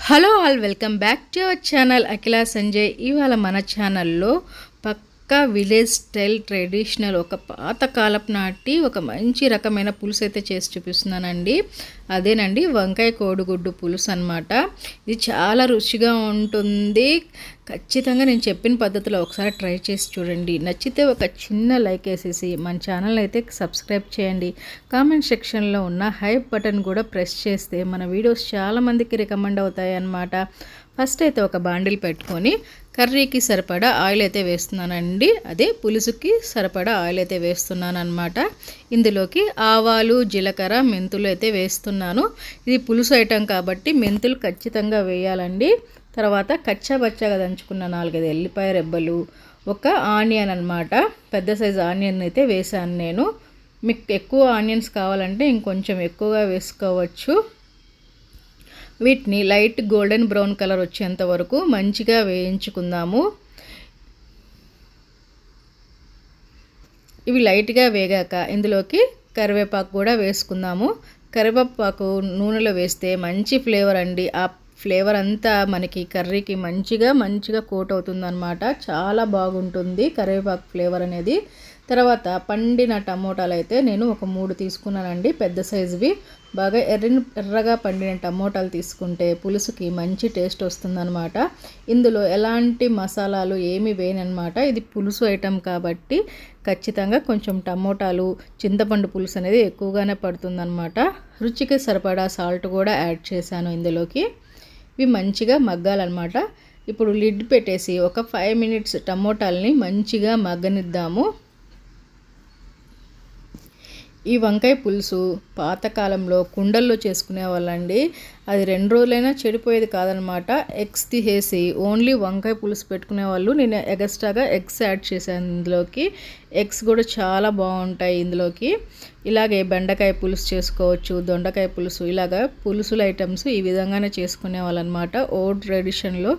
Hello all, welcome back to our channel Akhila Sanjay. ఇవాళ మన ఛానల్లో పక్కా విలేజ్ స్టైల్ ట్రెడిషనల్ ఒక పాతకాలపు నాటి ఒక మంచి రకమైన పులుసు అయితే చేసి చూపిస్తున్నానండి. అదేనండి వంకాయ కోడిగుడ్డు పులుసు అనమాట. ఇది చాలా రుచిగా ఉంటుంది. ఖచ్చితంగా నేను చెప్పిన పద్ధతిలో ఒకసారి ట్రై చేసి చూడండి. నచ్చితే ఒక చిన్న లైక్ వేసేసి మన ఛానల్ అయితే సబ్స్క్రైబ్ చేయండి. కామెంట్ సెక్షన్లో ఉన్న హైప్ బటన్ కూడా ప్రెస్ చేస్తే మన వీడియోస్ చాలామందికి రికమెండ్ అవుతాయి అన్నమాట. ఫస్ట్ అయితే ఒక బాండిల్ పెట్టుకొని కర్రీకి సరిపడా ఆయిల్ అయితే వేస్తున్నానండి. అదే పులుసుకి సరిపడా ఆయిల్ అయితే వేస్తున్నాను అనమాట. ఇందులోకి ఆవాలు, జీలకర్ర, మెంతులు అయితే వేస్తున్నాను. ఇది పులుసు ఐటెం కాబట్టి మెంతులు ఖచ్చితంగా వేయాలండి. తర్వాత కచ్చాబచ్చాగా దంచుకున్న 4-5 ఎల్లిపాయ రెబ్బలు, ఒక ఆనియన్ అనమాట, పెద్ద సైజు ఆనియన్ అయితే వేసాను నేను. మీకు ఎక్కువ ఆనియన్స్ కావాలంటే ఇంకొంచెం ఎక్కువగా వేసుకోవచ్చు. వీటిని లైట్ గోల్డెన్ బ్రౌన్ కలర్ వచ్చేంత వరకు మంచిగా వేయించుకుందాము. ఇవి లైట్గా వేగాక ఇందులోకి కరివేపాకు కూడా వేసుకుందాము. కరివేపాకు నూనెలో వేస్తే మంచి ఫ్లేవర్ అండి. ఆ ఫ్లేవర్ అంతా మనకి కర్రీకి మంచిగా కోట్ అవుతుందన్నమాట. చాలా బాగుంటుంది కరివేపాకు ఫ్లేవర్ అనేది. తర్వాత పండిన టమోటాలు అయితే నేను ఒక 3 తీసుకున్నానండి, పెద్ద సైజువి. బాగా ఎర్రగా పండిన టమోటాలు తీసుకుంటే పులుసుకి మంచి టేస్ట్ వస్తుందన్నమాట. ఇందులో ఎలాంటి మసాలాలు ఏమి వేయనమాట. ఇది పులుసు ఐటెం కాబట్టి ఖచ్చితంగా కొంచెం టమోటాలు, చింతపండు పులుసు అనేది ఎక్కువగానే పడుతుందన్నమాట. రుచికి సరిపడా సాల్ట్ కూడా యాడ్ చేశాను ఇందులోకి. ఇవి మంచిగా మగ్గాలన్నమాట. ఇప్పుడు లిడ్ పెట్టేసి ఒక 5 మినిట్స్ టమోటాలని మంచిగా మగ్గనిద్దాము. ఈ వంకాయ పులుసు పాతకాలంలో కుండల్లో చేసుకునే వాళ్ళండి. అది 2 రోజులైనా చెడిపోయేది కాదనమాట. ఎగ్స్ తీసేసి ఓన్లీ వంకాయ పులుసు పెట్టుకునే వాళ్ళు. నేను ఎక్స్ట్రాగా ఎగ్స్ యాడ్ చేశాను ఇందులోకి. ఎగ్స్ కూడా చాలా బాగుంటాయి ఇందులోకి. ఇలాగే బెండకాయ పులుసు చేసుకోవచ్చు, దొండకాయ పులుసు, ఇలాగా పులుసుల ఐటమ్స్ ఈ విధంగానే చేసుకునే వాళ్ళనమాట ఓల్డ్ ట్రెడిషన్లో.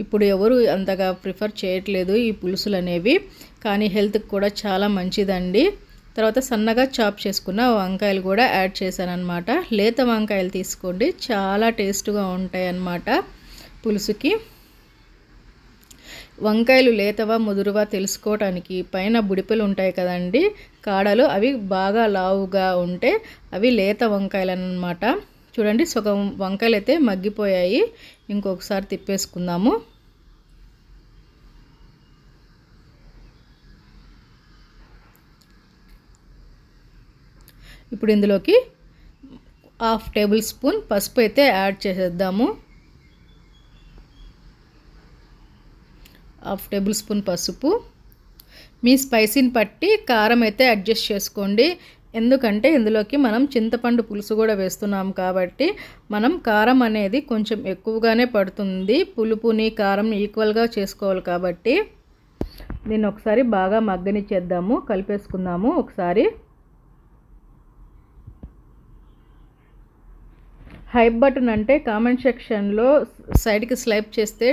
ఇప్పుడు ఎవరు అంతగా ప్రిఫర్ చేయట్లేదు ఈ పులుసులు అనేవి, కానీ హెల్త్కి కూడా చాలా మంచిదండి. తర్వాత సన్నగా చాప్ చేసుకున్న వంకాయలు కూడా యాడ్ చేశాను అనమాట. లేత వంకాయలు తీసుకోండి, చాలా టేస్ట్గా ఉంటాయి అన్నమాట పులుసుకి. వంకాయలు లేతవా ముదురువా తెలుసుకోవటానికి పైన బుడిపెలు ఉంటాయి కదండి, కాడలు, అవి బాగా లావుగా ఉంటే అవి లేత వంకాయలు అన్నమాట. చూడండి, సగం వంకాయలు అయితే మగ్గిపోయాయి. ఇంకొకసారి తిప్పేసుకుందాము. ఇప్పుడు ఇందులోకి 1/2 టేబుల్ స్పూన్ పసుపు అయితే యాడ్ చేసేద్దాము. 1/2 టేబుల్ స్పూన్ పసుపు. మీ స్పైసీని బట్టి కారం అయితే అడ్జస్ట్ చేసుకోండి. ఎందుకంటే ఇందులోకి మనం చింతపండు పులుసు కూడా వేస్తున్నాం కాబట్టి మనం కారం అనేది కొంచెం ఎక్కువగానే పడుతుంది. పులుపుని కారం ఈక్వల్గా చేసుకోవాలి కాబట్టి దీన్ని ఒకసారి బాగా మగ్గనిచ్చేద్దాము, కలిపేసుకుందాము ఒకసారి. హైప్ బటన్ అంటే కామెంట్ సెక్షన్లో సైడ్కి స్లైప్ చేస్తే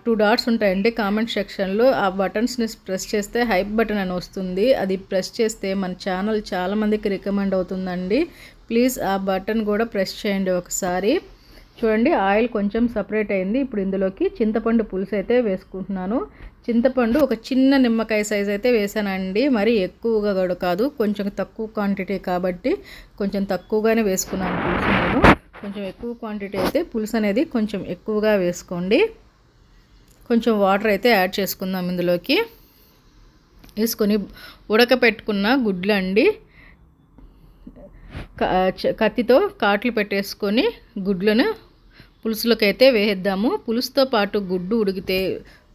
2 డాట్స్ ఉంటాయండి కామెంట్ సెక్షన్లో. ఆ బటన్స్ని ప్రెస్ చేస్తే హైప్ బటన్ అని వస్తుంది. అది ప్రెస్ చేస్తే మన ఛానల్ చాలామందికి రికమెండ్ అవుతుందండి. ప్లీజ్ ఆ బటన్ కూడా ప్రెస్ చేయండి ఒకసారి. చూడండి, ఆయిల్ కొంచెం సపరేట్ అయింది. ఇప్పుడు ఇందులోకి చింతపండు పులుసు అయితే వేసుకుంటున్నాను. చింతపండు ఒక చిన్న నిమ్మకాయ సైజ్ అయితే వేసానండి, మరి ఎక్కువగా కూడా కాదు, కొంచెం తక్కువ క్వాంటిటీ కాబట్టి కొంచెం తక్కువగానే వేసుకున్నాను పులుసు నేను. కొంచెం ఎక్కువ క్వాంటిటీ అయితే పులుసు అనేది కొంచెం ఎక్కువగా వేసుకోండి. కొంచెం వాటర్ అయితే యాడ్ చేసుకుందాం ఇందులోకి. వేసుకొని ఉడకపెట్టుకున్న గుడ్లు అండి, కత్తితో కాట్లు పెట్టేసుకొని గుడ్లను పులుసులోకి అయితే వేసేద్దాము. పులుసుతో పాటు గుడ్డు ఉడికితే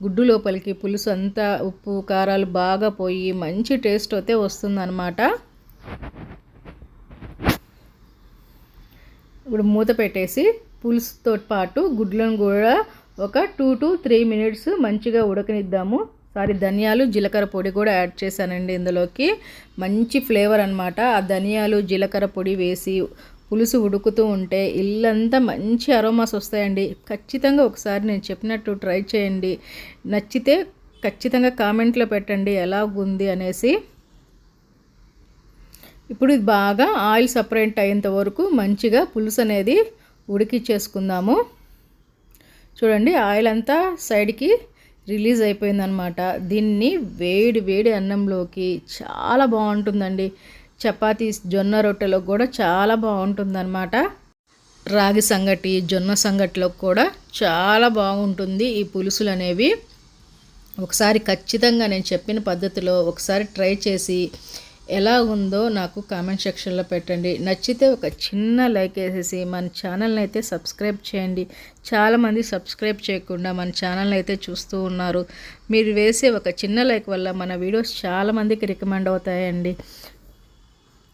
గుడ్డు లోపలికి పులుసు అంతా ఉప్పు కారాలు బాగా పోయి మంచి టేస్ట్ అయితే వస్తుందన్నమాట. ఇప్పుడు మూత పెట్టేసి పులుసుతో పాటు గుడ్లను కూడా ఒక 2 to 3 మినిట్స్ మంచిగా ఉడకనిద్దాము. ధనియాలు, జీలకర్ర పొడి కూడా యాడ్ చేశానండి ఇందులోకి. మంచి ఫ్లేవర్ అనమాట. ఆ ధనియాలు, జీలకర్ర పొడి వేసి పులుసు ఉడుకుతూ ఉంటే ఇల్లంతా మంచి అరోమాస్ వస్తాయండి. ఖచ్చితంగా ఒకసారి నేను చెప్పినట్టు ట్రై చేయండి. నచ్చితే ఖచ్చితంగా కామెంట్లో పెట్టండి ఎలా ఉంది అనేసి. ఇప్పుడు ఇది బాగా ఆయిల్ సపరేట్ అయ్యేంత వరకు మంచిగా పులుసు అనేది ఉడికిచ్చేసుకుందాము. చూడండి ఆయిల్ అంతా సైడ్కి రిలీజ్ అయిపోయిందనమాట. దీన్ని వేడి వేడి అన్నంలోకి చాలా బాగుంటుందండి. చపాతీ జొన్న రొట్టెలో కూడా చాలా బాగుంటుందన్నమాట. రాగి సంగటి జొన్న సంగటిలో కూడా చాలా బాగుంటుంది ఈ పులుసులు అనేవి. ఒకసారి ఖచ్చితంగా నేను చెప్పిన పద్ధతిలో ఒకసారి ట్రై చేసి ఎలా ఉందో నాకు కామెంట్ సెక్షన్లో పెట్టండి. నచ్చితే ఒక చిన్న లైక్ వేసేసి మన ఛానల్ని అయితే సబ్స్క్రైబ్ చేయండి. చాలామంది సబ్స్క్రైబ్ చేయకుండా మన ఛానల్ని అయితే చూస్తూ ఉన్నారు. మీరు వేసే ఒక చిన్న లైక్ వల్ల మన వీడియోస్ చాలామందికి రికమెండ్ అవుతాయండి.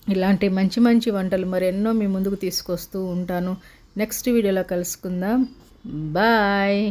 ఇలాంటి మంచి మంచి వంటలు మరెన్నో మీ ముందుకు తీసుకొస్తూ ఉంటాను. నెక్స్ట్ వీడియోలో కలుసుకుందాం. బాయ్.